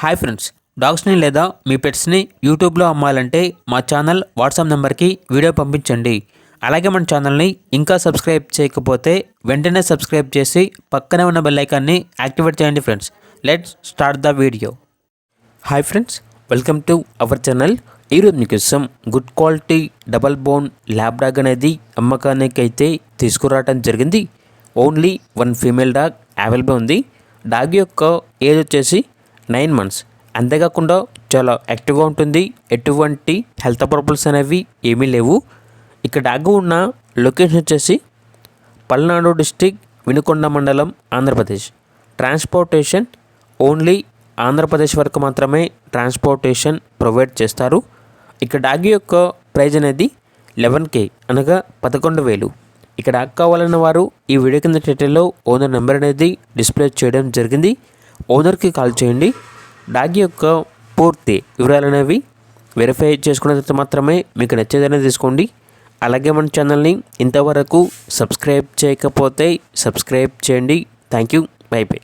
Hi friends, డాగ్స్ని లేదా మీ పెట్స్ని యూట్యూబ్లో అమ్మాలంటే మా ఛానల్ వాట్సాప్ నెంబర్కి వీడియో పంపించండి. అలాగే మన ఛానల్ని ఇంకా సబ్స్క్రైబ్ చేయకపోతే వెంటనే సబ్స్క్రైబ్ చేసి పక్కనే ఉన్న బెల్ ఐకాన్ని యాక్టివేట్ చేయండి friends. Let's start the video. Hi friends, welcome to our channel. ఈరోజు మీకోసం good quality double bone lab dog అనేది అమ్మకానికి అయితే తీసుకురావడం జరిగింది. Only one female dog available ఉంది. డాగ్ యొక్క ఏజ్ వచ్చేసి 9 months. అంతేకాకుండా చాలా యాక్టివ్గా ఉంటుంది. ఎటువంటి హెల్త్ ప్రాబ్లమ్స్ అనేవి ఏమీ లేవు. ఇక్కడ డాగ్ ఉన్న లొకేషన్ వచ్చేసి పల్నాడు డిస్టిక్, వినుకొండ మండలం, ఆంధ్రప్రదేశ్. ట్రాన్స్పోర్టేషన్ ఓన్లీ ఆంధ్రప్రదేశ్ వరకు మాత్రమే ట్రాన్స్పోర్టేషన్ ప్రొవైడ్ చేస్తారు. ఇక్కడ డాగ్ యొక్క ప్రైజ్ అనేది 11K అనగా 11,000. ఇక్కడ డాగ్ కావాలన్న వారు ఈ వీడియో కింద టైటిల్లో ఓనర్ నెంబర్ అనేది డిస్ప్లే చేయడం జరిగింది. ఓనర్కి కాల్ చేయండి. డాగ్ యొక్క పూర్తి వివరాలు అనేవి వెరిఫై చేసుకున్న తర్వాత మాత్రమే మీకు నచ్చేదనే తీసుకోండి. అలాగే మన ఛానల్ని ఇంతవరకు సబ్స్క్రైబ్ చేయకపోతే సబ్స్క్రైబ్ చేయండి. Thank you. By by.